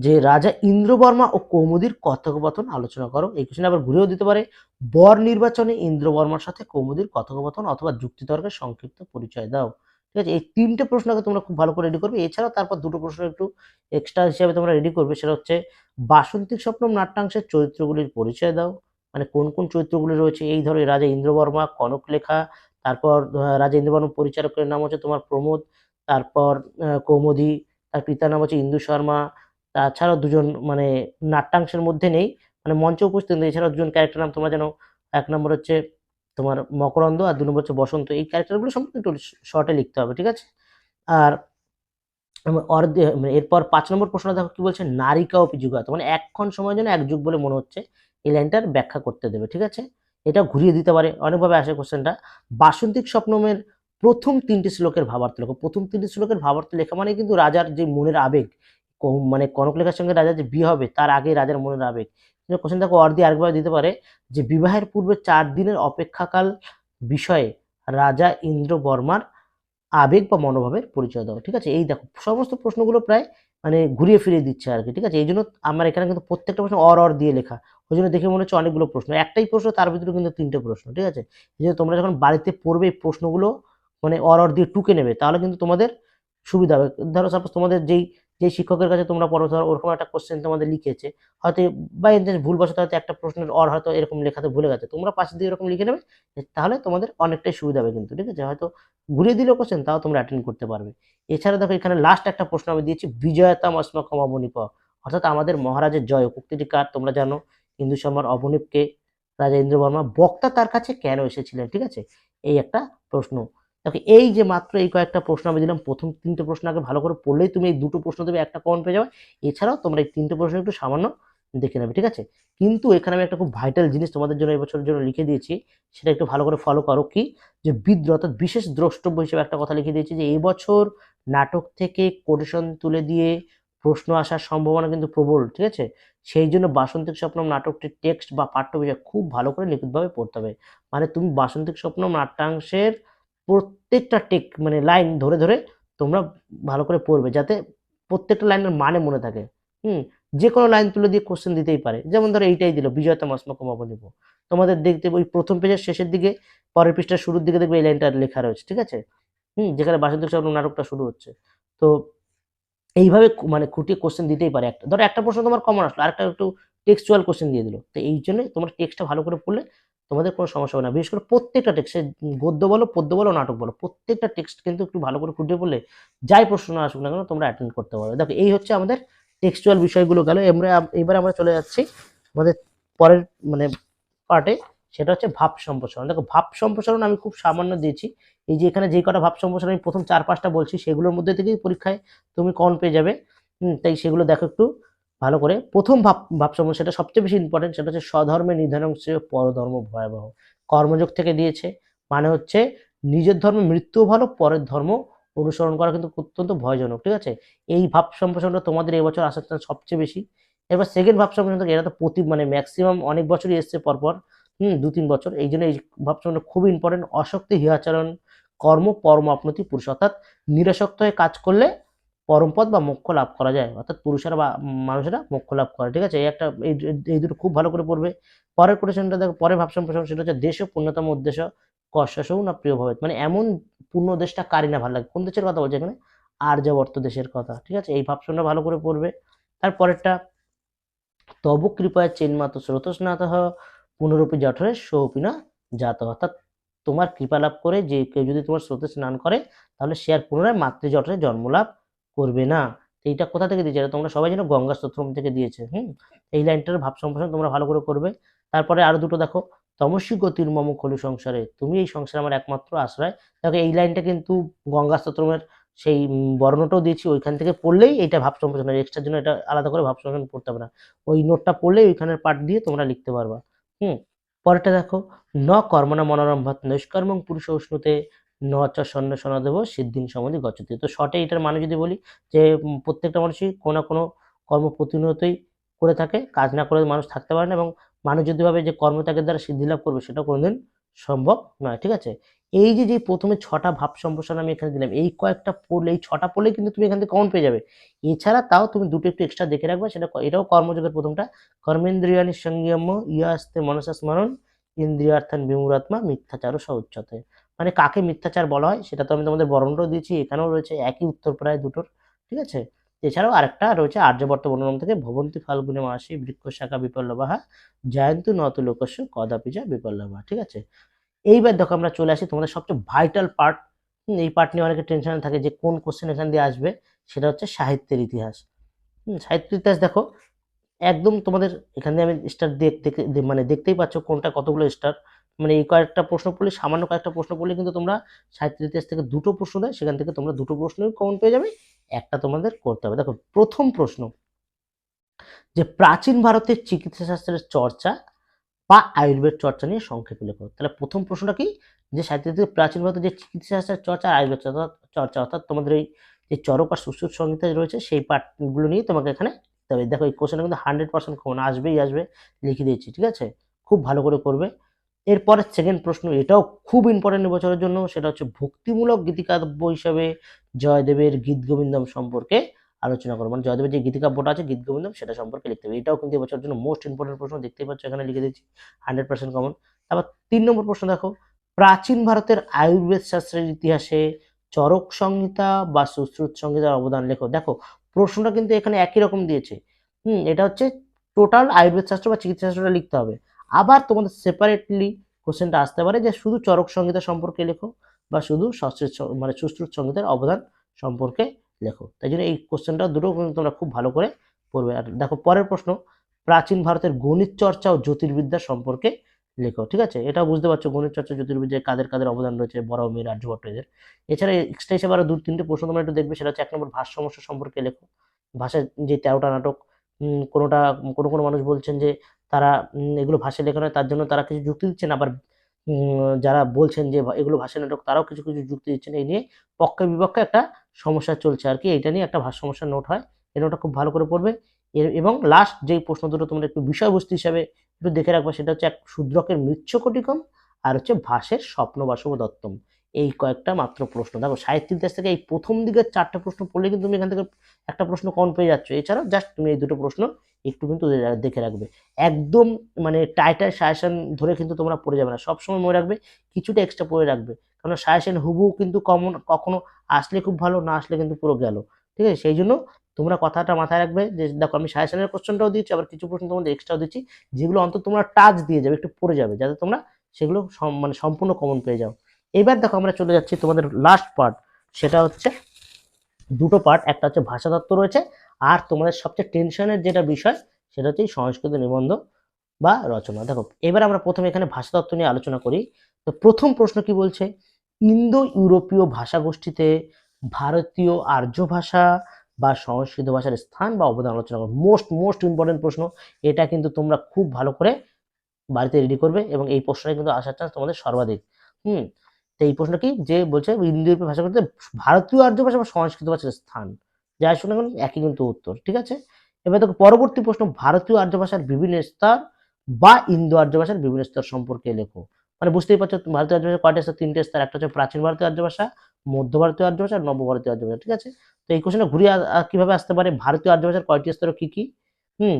যে রাজা ইন্দ্রবর্মা ও কৌমুদীর কথোপকথন আলোচনা করো। এই কোশ্চেন আবার ঘুরেও দিতে পারে, বর নির্বাচনে ইন্দ্রবর্মার সাথে কৌমুদীর কথোপকথন অথবা যুক্তিতর্কের সংক্ষিপ্ত পরিচয় দাও। ঠিক আছে, এই 3টে প্রশ্নকে তোমরা খুব ভালো করে রেডি করবে। এছাড়াও তারপর 2টো প্রশ্ন একটু এক্সট্রা হিসেবে তোমরা রেডি করবে, সেটা হচ্ছে বাসন্তিক স্বপ্নম নাট্যাংশের চরিত্রগুলির পরিচয় দাও, মানে কোন কোন চরিত্রগুলি রয়েছে, এই ধরো রাজা ইন্দ্রবর্মা, কনকলেখা, তারপর রাজা ইন্দ্রবর্মা পরিচারকের নাম হচ্ছে তোমার প্রমোদ, তারপর কৌমুদী, তার পিতার নাম হচ্ছে ইন্দু শর্মা। তাছাড়াও দুজন মানে নাট্যাংশের মধ্যে নেই, মানে মঞ্চে উপস্থিত নেই, এছাড়াও দুজন ক্যারেক্টার নাম তোমরা জানো। এক নম্বর হচ্ছে তোমার মকরন্দ, আর ২ নম্বর হচ্ছে বসন্ত। এই ক্যারেক্টারগুলো সম্পর্কে একটু শর্টে লিখতে হবে, ঠিক আছে? আর এরপর ৫ নম্বর প্রশ্নটা দেখো কি বলছে, নারিকা ও যুগায়ত, মানে এক্ষণ সময়ের জন্য এক যুগ বলে মনে হচ্ছে, এই লাইনটার ব্যাখ্যা করতে দেবে, ঠিক আছে? এটা ঘুরিয়ে দিতে পারে, অনেকভাবে আসে কোশ্চেনটা। বাসন্তিক স্বপ্নমের প্রথম ৩টি শ্লোকের ভাবার্থ লেখো। প্রথম ৩টি শ্লোকের ভাবার্থ লেখা মানে কিন্তু রাজার যে মনের আবেগ, মানে কনকলেখার সঙ্গে রাজার যে বিয়ে হবে তার আগে রাজার মনের আবেগ। কোশ্চেন দেখো অর দিয়ে আরেকভাবে দিতে পারে যে বিবাহের পূর্বে ৪ দিনের অপেক্ষাকাল বিষয়ে রাজা ইন্দ্রবর্মার আবেগ বা মনোভাবের পরিচয় দাও, ঠিক আছে? এই দেখো সমস্ত প্রশ্নগুলো প্রায় মানে ঘুরিয়ে ফিরিয়ে দিচ্ছে আর কি, ঠিক আছে? এই জন্য আমার এখানে কিন্তু প্রত্যেকটা প্রশ্ন অর দিয়ে লেখা, ওই জন্য দেখে মনে হচ্ছে অনেকগুলো প্রশ্ন, একটাই প্রশ্ন তার ভিতরে কিন্তু ৩টে প্রশ্ন, ঠিক আছে? এই জন্য তোমরা যখন বাড়িতে পড়বে এই প্রশ্নগুলো মানে অর দিয়ে টুকে নেবে, তাহলে কিন্তু তোমাদের সুবিধা হবে। ধরো সাপোজ তোমাদের যেই শিক্ষকের কাছে তোমরা পড়ো, ধরো ওরকম একটা কোশ্চেন তোমাদের লিখেছে, হয়তো বাই চান্স ভুলবশত হয়তো একটা প্রশ্নের অর হয়তো এরকম লেখাতে ভুলে গেছে, তোমরা পাশে দিয়ে এরকম লিখে নেবে, তাহলে তোমাদের অনেকটাই সুবিধা হবে কিন্তু, ঠিক আছে? হয়তো ঘুরিয়ে দিলেও কোশ্চেন তাও তোমরা অ্যাটেন্ড করতে পারবে। এছাড়া দেখো এখানে লাস্ট একটা প্রশ্ন আমি দিয়েছি, বিজয়তাম অস্মাকম অবনীপ, অর্থাৎ আমাদের মহারাজের জয়। উক্তিটি কার তোমরা জানো, ইন্দু শর্মার। অবনীপকে রাজা ইন্দ্রবর্মা, বক্তা তার কাছে কেন এসেছিলেন, ঠিক আছে? এই একটা প্রশ্ন। দেখো এই যে মাত্র এই কয়েকটা প্রশ্ন আমি দিলাম, প্রথম ৩টে প্রশ্ন আগে ভালো করে পড়লেই তুমি এই ২টো প্রশ্ন দেবে, একটা কমন পেয়ে যাবে। এছাড়াও তোমরা এই ৩টে প্রশ্ন একটু সামান্য দেখে নেবে, ঠিক আছে? কিন্তু এখানে আমি একটা খুব ভাইটাল জিনিস তোমাদের জন্য এবছরের জন্য লিখে দিয়েছি, সেটা একটু ভালো করে ফলো করো। কি যে বিদ্রোহ অর্থাৎ বিশেষ দ্রষ্টব্য হিসেবে একটা কথা লিখে দিয়েছি যে এবছর নাটক থেকে কোটেশন তুলে দিয়ে প্রশ্ন আসার সম্ভাবনা কিন্তু প্রবল, ঠিক আছে? সেই জন্য বাসন্তিক স্বপ্নম নাটকটির টেক্সট বা পাঠ্য বিষয় খুব ভালো করে লিখিতভাবে পড়তে হবে। মানে তুমি বাসন্তিক স্বপ্নম নাট্যাংশের প্রত্যেকটা মানে লাইন ধরে ধরে তোমরা ভালো করে পড়বে, যাতে প্রত্যেকটা লাইনের মানে মনে থাকে। হুম, যে কোনো লাইন তুলে দিয়ে কোশ্চেন দিতেই পারে, যেমন ধরো এইটাই দিল, বিজয়তম অস্মাকম অবনীপ। তোমাদের দেখতে ওই প্রথম পেজের শেষের দিকে, পরের পৃষ্ঠার শুরুর দিকে দেখবে এই লাইনটা লেখা রয়েছে, ঠিক আছে? যেখানে বাসন্তী স্বপ্ন নাটকটা শুরু হচ্ছে। তো এইভাবে মানে খুঁটিয়ে কোশ্চেন দিতেই পারে। একটা ধরো একটা প্রশ্ন তোমার কমন আসলো, আরেকটা একটু টেক্সচুয়াল কোশ্চেন দিয়ে দিল, তো এই জন্য তোমরা টেক্সটটা ভালো করে পড়লে তোমাদের কোনো সমস্যা হবে না। বিশেষ করে প্রত্যেকটা টেক্সট, সে গদ্য বলো, পদ্য বলো, নাটক বলো, প্রত্যেকটা টেক্সট কিন্তু একটু ভালো করে খুঁটিয়ে পড়লে যাই প্রশ্ন না আসুক না কেন তোমরা অ্যাটেন্ড করতে পারবে। দেখো এই হচ্ছে আমাদের টেক্সচুয়াল বিষয়গুলো গেল। এবার আমরা চলে যাচ্ছি আমাদের পরের মানে পার্টে, সেটা হচ্ছে ভাব সম্প্রসারণ। দেখো ভাব সম্প্রসারণ আমি খুব সামান্য দিয়েছি, এই যে এখানে যে কটা ভাব সম্প্রসারণ আমি প্রথম ৪-৫টা বলছি, সেগুলোর মধ্যে থেকেই পরীক্ষায় তুমি কমন পেয়ে যাবে। তাই সেগুলো দেখো একটু ভালো করে। প্রথম ভাব সম্প্রসারণ, সেটা সবচেয়ে বেশি ইম্পর্টেন্ট, সেটা হচ্ছে স্বধর্মে নিধনং শ্রেয় পরধর্ম ভয়াবহ। কর্মযোগ থেকে দিয়েছে, মানে হচ্ছে নিজের ধর্মে মৃত্যুও ভালো, পরের ধর্ম অনুসরণ করা কিন্তু অত্যন্ত ভয়জনক, ঠিক আছে? এই ভাব সম্প্রসারণটা তোমাদের এবছর আসার চান্স সবচেয়ে বেশি। এবার সেকেন্ড ভাব সম্প্রসারণ, এরা তো প্রতি মানে ম্যাক্সিমাম অনেক বছরই এসছে পরপর, ২-৩ বছর, এই জন্য এই ভাব সম্প্রসারণ খুবই ইম্পর্টেন্ট। অশক্তি হিয়াচরণ কর্ম পরম আপনতি পুরুষ, অর্থাৎ নিরাসক্ত হয়ে কাজ করলে পরমপদ বা মোক্ষ লাভ করা যায়, অর্থাৎ পুরুষেরা বা মানুষেরা মোক্ষ লাভ করে, ঠিক আছে? এই দুটো খুব ভালো করে পড়বে। পরের কোটেশনটা দেখো, পরের ভাব সম্প্রসারণ, সেটা হচ্ছে দেশ পূর্ণতম উদ্দেশ্য কর্ষাসৌ না প্রিয় ভবেত, মানে এমন পূর্ণ দেশটা কারই না ভালো লাগে। কোন দেশের কথা বলছে এখানে? আর্যাবর্ত দেশের কথা, ঠিক আছে? এই ভাব সম্প্রসারণটা ভালো করে পড়বে। তারপরেরটা, তব কৃপায় চেন্মাত স্রোতস্নাত পুনরূপী জঠরে সৌপিনা জাত, অর্থাৎ তোমার কৃপা লাভ করে যে কেউ যদি তোমার স্রোতে স্নান করে, তাহলে সে আর পুনরায় মাতৃ জঠরে জন্ম লাভ করবে না। এইটা কোথা থেকে দিয়েছে? এটা তোমরা সবাই জানো, গঙ্গা স্তোত্রম থেকে দিয়েছে। এই লাইনটার ভাব সম্প্রসারণ তোমরা ভালো করে করবে। তারপরে আরো দুটো দেখো, তমস্বী গতির মম খলু সংসারে, তুমি এই সংসারে আমার একমাত্র আশ্রয়। দেখো এই লাইনটা কিন্তু গঙ্গা স্তোত্রমের সেই বর্ণটাও দিয়েছি, ওইখান থেকে পড়লেই এটা ভাব সম্প্রসারণ, এক্সট্রার জন্য এটা আলাদা করে ভাব সম্প্রসারণ পড়তে হবে না, ওই নোটটা পড়লেই ওইখানের পার্ট দিয়ে তোমরা লিখতে পারবা। পরেরটা দেখো, ন কর্মণা মনোরম্ভাৎ নৈষ্কর্মং পুরুষ উষ্ণুতে ন চ সন্ন সনদেব সিদ্ধিন সমাধি গচ্ছতি। তো শর্টে এটার মানে যদি বলি যে প্রত্যেকটা মানুষই কোনো না কোনো কর্ম প্রতিনিয়তই করে থাকে, কাজ না করে মানুষ থাকতে পারে না, এবং মানুষ যদি ভাবে যে কর্মত্যাগের দ্বারা সিদ্ধি লাভ করবে, সেটা কোনোদিন সম্ভব নয়, ঠিক আছে? এই যে প্রথমে 6টা ভাব সম্প্রসারণ আমি এখানে দিলাম, এই কয়েকটা পড়লে, এই 6টা পড়লেই কিন্তু তুমি এখান থেকে কমন পেয়ে যাবে। এছাড়া তাও তুমি দুটো একটু এক্সট্রা দেখে রাখবে, এটাও কর্মযোগের প্রথমটা, কর্মেন্দ্রিয়ানি সংযম ইয়াস্তে মনসা স্মরণ ইন্দ্রিয়ার্থান বিমূঢ়াত্মা মিথ্যাচারও স উচ্যতে। মানে কাকে মিথ্যাচার বলা হয় সেটা তো আমি তোমাদের বর্ণনাও দিয়েছি, এখানেও রয়েছে একই উত্তর প্রায় দুটোর, ঠিক আছে? এছাড়াও আরেকটা রয়েছে আর্যবর্ত বর্ণনাম থেকে, ভবন্তি ফাল্গুনে মাসি বৃক্ষ শাখা বিপল্লবাহা জয়ন্তু নত লোকস্য কদাপি যা বিপল্লবা, ঠিক আছে? এইবার দেখো আমরা চলে আসি তোমাদের সবচেয়ে ভাইটাল পার্ট। এই পার্ট নিয়ে অনেকে টেনশনে থাকে যে কোন কোশ্চেন এখান দিয়ে আসবে। সেটা হচ্ছে সাহিত্যের ইতিহাস। সাহিত্যের ইতিহাস দেখো একদম তোমাদের এখানে আমি স্টার মানে দেখতেই পাচ্ছ কোনটা কতগুলো স্টার, মানে এই কয়েকটা প্রশ্ন পড়লে, সামান্য কয়েকটা প্রশ্ন পড়লে কিন্তু তোমরা সাহিত্যের ইতিহাস থেকে দুটো প্রশ্ন দেয়, সেখান থেকে তোমরা দুটো প্রশ্নই কমন পেয়ে যাবে, একটা তোমাদের করতে হবে। দেখো প্রথম প্রশ্ন, যে প্রাচীন ভারতের চিকিৎসা শাস্ত্রের চর্চা বা আয়ুর্বেদ চর্চা নিয়ে সংক্ষেপে লেখো। তাহলে প্রথম প্রশ্নটা কি, যে সাহিত্য থেকে প্রাচীন ভারতের যে চিকিৎসা শাস্ত্রের চর্চা আর আয়ুর্বেদ চর্চা অর্থাৎ তোমাদের এই যে চরক আর সুশ্রুত সংহিতা রয়েছে সেই পার্টগুলো নিয়ে তোমাকে এখানে লিখতে হবে। দেখো এই কোশ্চেনটা কিন্তু 100% কমন আসবেই আসবে, লিখে দিয়েছি, ঠিক আছে, খুব ভালো করে করবে। এরপরে সেকেন্ড প্রশ্ন, এটাও খুব ইম্পর্টেন্ট বছরের জন্য, সেটা হচ্ছে ভক্তিমূলক গীতিকাব্য হিসাবে জয়দেবের গীত গোবিন্দম সম্পর্কে আলোচনা করো। মানে জয়দেবের যে গীতিকাব্যটা আছে গীত গোবিন্দম, সেটা সম্পর্কে লিখতে হবে। এটাও কিন্তু এবছরের জন্য মোস্ট ইম্পর্টেন্ট প্রশ্ন, দেখতেই পাচ্ছ এখানে লিখে দিচ্ছি, 100% কমন। তারপর 3 নম্বর প্রশ্ন দেখো, প্রাচীন ভারতের আয়ুর্বেদ শাস্ত্রের ইতিহাসে চরক সংহিতা বা সুশ্রুত সংহিতার অবদান লেখো। দেখো প্রশ্নটা কিন্তু এখানে একই রকম দিয়েছে, এটা হচ্ছে টোটাল আয়ুর্বেদ শাস্ত্র বা চিকিৎসা শাস্ত্রটা লিখতে হবে। আবার তোমাদের সেপারেটলি কোশ্চেনটা আসতে পারে যে শুধু চরক সংহিতা সম্পর্কে লেখো বা শুধু মানে সুশ্রুত সংহিতার অবদান সম্পর্কে লেখো। তাই জন্য এই কোশ্চেনটা দুটো কিন্তু তোমরা খুব ভালো করে পড়বে। আর দেখো পরের প্রশ্ন, প্রাচীন ভারতের গণিত চর্চা ও জ্যোতির্বিদ্যা সম্পর্কে লেখো। ঠিক আছে, এটা বুঝতে পারছো গণিত চর্চা জ্যোতির্বিদ্যায় কাদের কাদের অবদান রয়েছে, বরাহমিহির, আর্যভট্ট এদের। এছাড়া এক্সট্রা হিসেবে আরো 2-3টে প্রশ্ন তোমরা একটু দেখবে, সেটা হচ্ছে 1 নম্বর ভাষা সমস্যা সম্পর্কে লেখো। ভাষায় যে 13টা নাটক, কোনোটা কোনো কোনো মানুষ বলছেন যে তারা এগুলো ভাষায় লেখা নয়, তার জন্য তারা কিছু যুক্তি দিচ্ছেন, আবার যারা বলছেন যে এগুলো ভাষা নাটক তারাও কিছু কিছু যুক্তি দিচ্ছেন। এই নিয়ে পক্ষে বিপক্ষে একটা সমস্যা চলছে আর কি, এটা নিয়ে একটা ভাষা সমস্যার নোট হয়, এই নোটটা খুব ভালো করে পড়বে। এবং লাস্ট যেই প্রশ্ন দুটো তোমরা একটু বিষয়বস্তু হিসাবে একটু দেখে রাখবে, সেটা হচ্ছে এক শূদ্রকের মৃচ্ছকটিকম আর হচ্ছে ভাষের স্বপ্ন বাসব দত্তম। এই কয়েকটা মাত্র প্রশ্ন। দেখো সাহিত্য ইতিহাস থেকে এই প্রথম দিকের 4টে প্রশ্ন পড়লে কিন্তু তুমি এখান থেকে একটা প্রশ্ন কম পেয়ে যাচ্ছ। এছাড়াও জাস্ট তুমি এই দুটো প্রশ্ন একটু কিন্তু দেখে রাখবে। একদম মানে টাইটার সাজেশন ধরে কিন্তু তোমরা পড়ে যাবে না, সবসময় মনে রাখবে কিছুটা এক্সট্রা পড়ে রাখবে, কারণ সাজেশন হুবহু কিন্তু কমন কখনো আসলে খুব ভালো, না আসলে কিন্তু পুরো গেল। ঠিক আছে, সেই জন্য তোমরা কথাটা মাথায় রাখবে যে দেখো আমি সাজেশনের কোশ্চেনটাও দিচ্ছি, আবার কিছু প্রশ্ন তোমাদের এক্সট্রাও দিচ্ছি, যেগুলো অন্তত তোমরা টাচ দিয়ে যাবে, একটু পড়ে যাবে, যাতে তোমরা সেগুলো মানে সম্পূর্ণ কমন পেয়ে যাও। এবার দেখো আমরা চলে যাচ্ছি তোমাদের লাস্ট পার্ট, সেটা হচ্ছে দুটো পার্ট, একটা হচ্ছে ভাষাতত্ত্ব রয়েছে, আর তোমাদের সবচেয়ে টেনশনের যেটা বিষয় সেটা হচ্ছে সংস্কৃত নিবন্ধ বা রচনা। দেখো এবার আমরা প্রথমে এখানে ভাষাতত্ত্ব নিয়ে আলোচনা করি। তো প্রথম প্রশ্ন কি বলছে, ইন্দো ইউরোপীয় ভাষা গোষ্ঠীতে ভারতীয় আর্য ভাষা বা সংস্কৃত ভাষার স্থান বা অবদান আলোচনা করো। মোস্ট মোস্ট ইম্পর্টেন্ট প্রশ্ন, এটা কিন্তু তোমরা খুব ভালো করে বাড়িতে রেডি করবে, এবং এই প্রশ্নটা কিন্তু আসার চান্স তোমাদের সর্বাধিক। হুম তো এই প্রশ্ন কি, যে বলছে ইন্দো ইউরোপীয় ভাষা গোষ্ঠীতে ভারতীয় আর্য ভাষা বা সংস্কৃত ভাষার স্থান, যাই শুনে একই কিন্তু উত্তর। ঠিক আছে, এবার দেখো পরবর্তী প্রশ্ন, ভারতীয় আর্য ভাষার বিভিন্ন স্তর বা ইন্দো আর্য ভাষার বিভিন্ন স্তর সম্পর্কে লেখো। মানে বুঝতেই পারছো ভারতীয় আর্য ভাষা কয়টা স্তর, 3টে স্তর, একটা হচ্ছে প্রাচীন ভারতীয় আর্য ভাষা, মধ্য ভারতীয় আর্য ভাষা আর নব ভারতীয় আর্য ভাষা। ঠিক আছে, তো এই কোশ্চেনটা ঘুরিয়ে কিভাবে আসতে পারে, ভারতীয় আর্য ভাষার কয়টি স্তর কি কি, হুম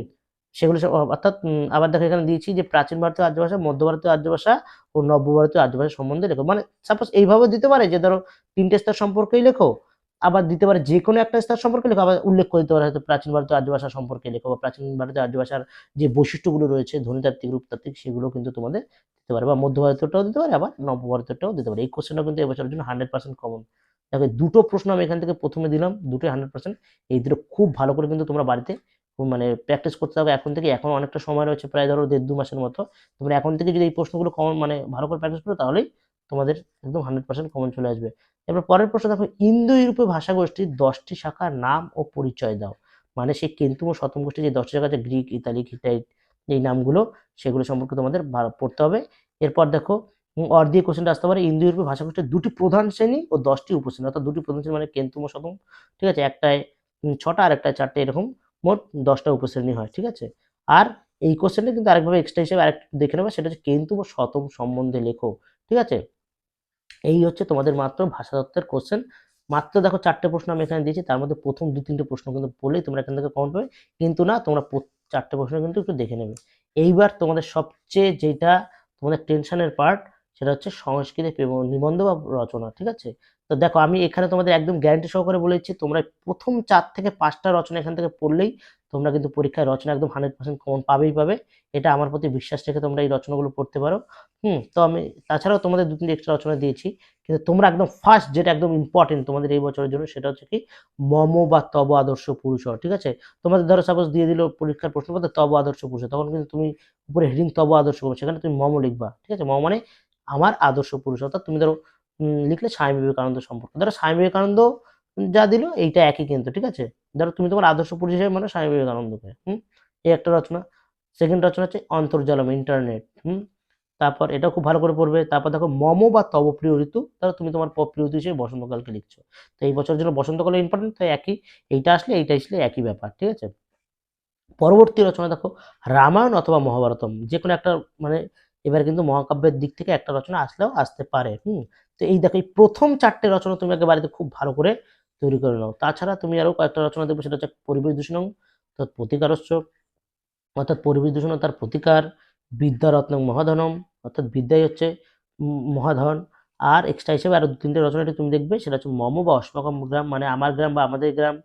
সেগুলো অর্থাৎ আবার দেখো এখানে দিয়েছি যে প্রাচীন ভারতীয় আর্য ভাষা, মধ্য ভারতীয় আর্য ভাষা ও নব্য ভারতীয় আর্য ভাষা সম্বন্ধে লেখো। মানে সাপোজ এইভাবে দিতে পারে যে ধরো 3টে স্তর সম্পর্কেই লেখো, আবার দিতে পারে যে কোনো একটা স্তর সম্পর্কে লেখো, আবার উল্লেখ করে দিতে পারে হয়তো প্রাচীন ভারতীয় আর্য ভাষা সম্পর্কে লেখো, বা প্রাচীন ভারতীয় আর্য ভাষার যে বৈশিষ্ট্যগুলো রয়েছে ধ্বনিতাত্ত্বিক রূপতাত্ত্বিক সেগুলো কিন্তু তোমাদের দিতে পারে, বা মধ্য ভারতীয়টাও দিতে পারে, আবার নব্য ভারতীয়টাও দিতে পারে। এই কোশ্চেনটা কিন্তু এবছরের জন্য 100% কমন। দেখো দুটো প্রশ্ন আমি এখান থেকে প্রথমে দিলাম, দুটোই 100%। এই দুটো খুব ভালো করে কিন্তু তোমরা বাড়িতে মানে প্র্যাকটিস করতে হবে এখন থেকে, এখন অনেকটা সময় রয়েছে, প্রায় ধরো 1.5-2 মাসের মতো। তোমরা এখন থেকে যদি এই প্রশ্নগুলো কমন মানে ভালো করে প্র্যাকটিস করো, তাহলেই তোমাদের একদম 100% কমন চলে আসবে। এবার পরের প্রশ্ন দেখো, ইন্দো ইউরোপীয় ভাষা গোষ্ঠীর 10টি শাখার নাম ও পরিচয় দাও। মানে সেই কেন্তুম ও শতম গোষ্ঠী যে 10টি শাখা আছে, গ্রিক, ইতালিক, হিটাইট, এই নামগুলো, সেগুলো সম্পর্কে তোমাদের পড়তে হবে। এরপর দেখো অর দিয়ে কোশ্চেনটা আসতে পারে, ইন্দো ইউরোপীয় ভাষা গোষ্ঠীর 2টি প্রধান শ্রেণী ও 10টি উপশ্রেণী, অর্থাৎ 2টি প্রধান শ্রেণী মানে কেন্তুম ও শতম। ঠিক আছে, একটায় 6টা আর একটায় 4টে, এরকম মোট 10টা উপশ্রেণী হয়। ঠিক আছে, আর এই কোশ্চেনটা কিন্তু আরেকভাবে এক্সট্রা হিসেবে আরেকটু দেখে নেবে, সেটা হচ্ছে কেন্তুম ও শতম সম্বন্ধে লেখো। ঠিক আছে, এই হচ্ছে তোমাদের মাত্র ভাষাতত্ত্বের কোশ্চেন। মাত্র দেখো 4টে প্রশ্ন আমি এখানে দিয়েছি, তার মধ্যে প্রথম 2-3টে প্রশ্ন কিন্তু পড়লেই তোমরা এখান থেকে কমন পাবে, কিন্তু না তোমরা 4টে প্রশ্ন কিন্তু একটু দেখে নেবে। এইবার তোমাদের সবচেয়ে যেটা তোমাদের টেনশনের পার্ট, সেটা হচ্ছে সংস্কৃতে নিবন্ধ বা রচনা, ঠিক আছে? তো দেখো আমি এখানে তোমাদের একদম গ্যারান্টি সহকারে বলে দিচ্ছি, তোমরা প্রথম 4 থেকে 5টা রচনা এখান থেকে পড়লেই তোমরা কিন্তু পরীক্ষায় রচনা একদম 100% কমন পাবেই পাবে। এটা আমার প্রতি বিশ্বাস রেখে তোমরা এই রচনাগুলো পড়তে পারো। তো আমি তাছাড়াও তোমাদের 2-3টে এক্সট্রা রচনা দিয়েছি। কিন্তু তোমরা একদম ফার্স্ট যেটা একদম ইম্পর্টেন্ট তোমাদের এই বছরের জন্য সেটা হচ্ছে কি মম বা তব আদর্শ পুরুষ হও, ঠিক আছে? তোমাদের ধরো সাপোজ দিয়ে দিল পরীক্ষার প্রশ্নপত্রে তব আদর্শ পুরুষ, তখন কিন্তু তুমি উপরে হেডিং তব আদর্শ পুরুষ, সেখানে তুমি মম লিখবা, ঠিক আছে? মম মানে আমার আদর্শ পুরুষ, অর্থাৎ তুমি ধরো লিখলে স্বামী বিবেকানন্দ সম্পর্কে, ধরো স্বামী বিবেকানন্দ যা দিল এইটা একই কিন্তু, ঠিক আছে? ধরো তুমি তোমার আদর্শ পুরুষ হিসেবে মানে স্বামী বিবেকানন্দকে। এই একটা রচনা। সেকেন্ড রচনা হচ্ছে অন্তর্জালম, ইন্টারনেট। তারপর এটাও খুব ভালো করে পড়বে। তারপর দেখো মম বা তব প্রিয় ঋতু, ধরো তুমি তোমার প্রিয় ঋতু হিসেবে বসন্তকালকে লিখছো, তো এই বছরের জন্য বসন্তকাল ইম্পর্টেন্ট, তো একই, এইটা আসলে একই ব্যাপার, ঠিক আছে? পরবর্তী রচনা দেখো রামায়ণ অথবা মহাভারতম, যে কোনো একটা, মানে এবার কিন্তু মহাকাব্যের দিক থেকে একটা রচনা আসলেও আসতে পারে। তো এই দেখো এই প্রথম 4টে রচনা তুমি আগে বাড়িতে খুব ভালো করে তৈরি করে নাও। তাছাড়া তুমি আরো কয়েকটা রচনা দেখবে, সেটা হচ্ছে পরিবেশ দূষণ অর্থাৎ প্রতিকারস্য, অর্থাৎ পরিবেশ দূষণ ও তার প্রতিকার, বিদ্যারত্নং মহাধনম, অর্থাৎ বিদ্যাই হচ্ছে মহাধন। আর এক্সট্রা হিসেবে আরো 2-3টে রচনাটি তুমি দেখবে, সেটা হচ্ছে মম বা অস্মাকম গ্রাম, মানে আমার গ্রাম বা আমাদের গ্রাম।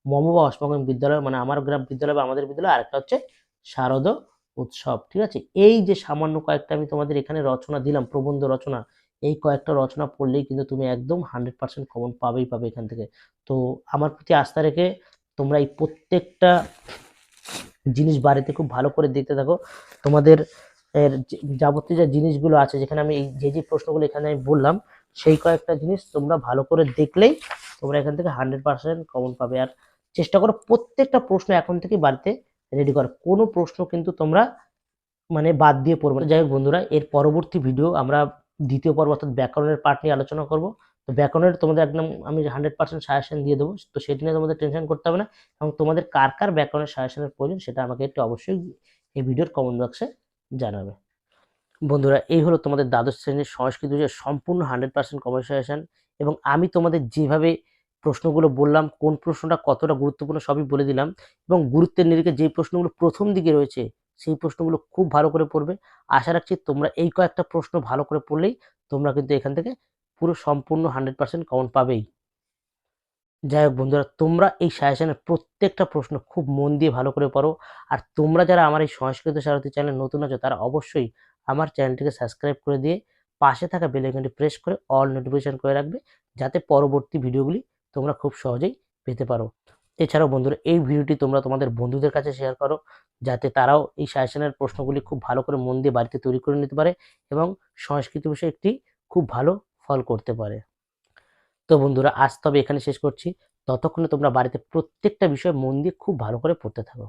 মম বা অস্মাকম বিদ্যালয়, মানে আমার গ্রাম বিদ্যালয় বা আমাদের বিদ্যালয়। আরেকটা হচ্ছে শারদ উৎসব, ঠিক আছে? এই যে সামান্য কয়েকটা আমি তোমাদের এখানে রচনা দিলাম, প্রবন্ধ রচনা, এই কয়েকটা রচনা পড়লেই কিন্তু তুমি একদম 100% কমন পাবেই পাবে এখান থেকে। তো আমার প্রতি আস্থা রেখে তোমরা এই প্রত্যেকটা জিনিস বাড়িতে খুব ভালো করে দেখতে থাকো। তোমাদের যাবতীয় যে জিনিসগুলো আছে, যেখানে আমি এই যে প্রশ্নগুলো এখানে আমি বললাম, সেই কয়েকটা জিনিস তোমরা ভালো করে দেখলেই তোমরা এখান থেকে 100% কমন পাবে। আর চেষ্টা করো প্রত্যেকটা প্রশ্ন এখন থেকে বাড়িতে রেডি করো, কোনো প্রশ্ন কিন্তু তোমরা মানে বাদ দিয়ে পড়বো না। যাই হোক বন্ধুরা, এর পরবর্তী ভিডিও আমরা দ্বিতীয় পর্ব অর্থাৎ ব্যাকরণের পার্ট নিয়ে আলোচনা করব। তো ব্যাকরণের তোমাদের একদম আমি 100% সাজেশন দিয়ে দেবো, তো সেটা নিয়ে তোমাদের টেনশন করতে হবে না। এবং তোমাদের কার কার ব্যাকরণের সাজেশনের প্রয়োজন সেটা আমাকে একটু অবশ্যই এই ভিডিওর কমেন্ট বক্সে জানাবে। বন্ধুরা, এই হলো তোমাদের দ্বাদশ শ্রেণীর সংস্কৃত বিষয়ের সম্পূর্ণ 100% কনভারসেশন। এবং আমি তোমাদের যেভাবে প্রশ্নগুলো বললাম, কোন প্রশ্নটা কতটা গুরুত্বপূর্ণ সবই বলে দিলাম। এবং গুরুত্বের নিরিখে যে প্রশ্নগুলো প্রথম দিকে রয়েছে সেই প্রশ্নগুলো খুব ভালো করে পড়বে। আশা রাখছি তোমরা এই কয়েকটা প্রশ্ন ভালো করে পড়লেই তোমরা কিন্তু এখান থেকে পুরো সম্পূর্ণ 100% কমন পাবেই। যাই হোক বন্ধুরা, তোমরা এই সাজেশনের প্রত্যেকটা প্রশ্ন খুব মন দিয়ে ভালো করে পড়ো। আর তোমরা যারা আমার এই সংস্কৃত সারথী চ্যানেল নতুন আছো, তারা অবশ্যই আমার চ্যানেলটিকে সাবস্ক্রাইব করে দিয়ে পাশে থাকা বেল আইকনটি প্রেস করে অল নোটিফিকেশন করে রাখবে, যাতে পরবর্তী ভিডিওগুলি তোমরা খুব সহজেই পেতে পারো। এছাড়াও বন্ধুরা, এই ভিডিওটি তোমরা তোমাদের বন্ধুদের কাছে শেয়ার করো, যাতে তারাও এই সাজেশনের প্রশ্নগুলি খুব ভালো করে মন দিয়ে বাড়িতে তৈরি করে নিতে পারে এবং সংস্কৃত বিষয়ে একটি খুব ভালো ফল করতে পারে। তো বন্ধুরা, আজ তবে এখানে শেষ করছি। ততক্ষণে তোমরা বাড়িতে প্রত্যেকটা বিষয় মন দিয়ে খুব ভালো করে পড়তে থাকো।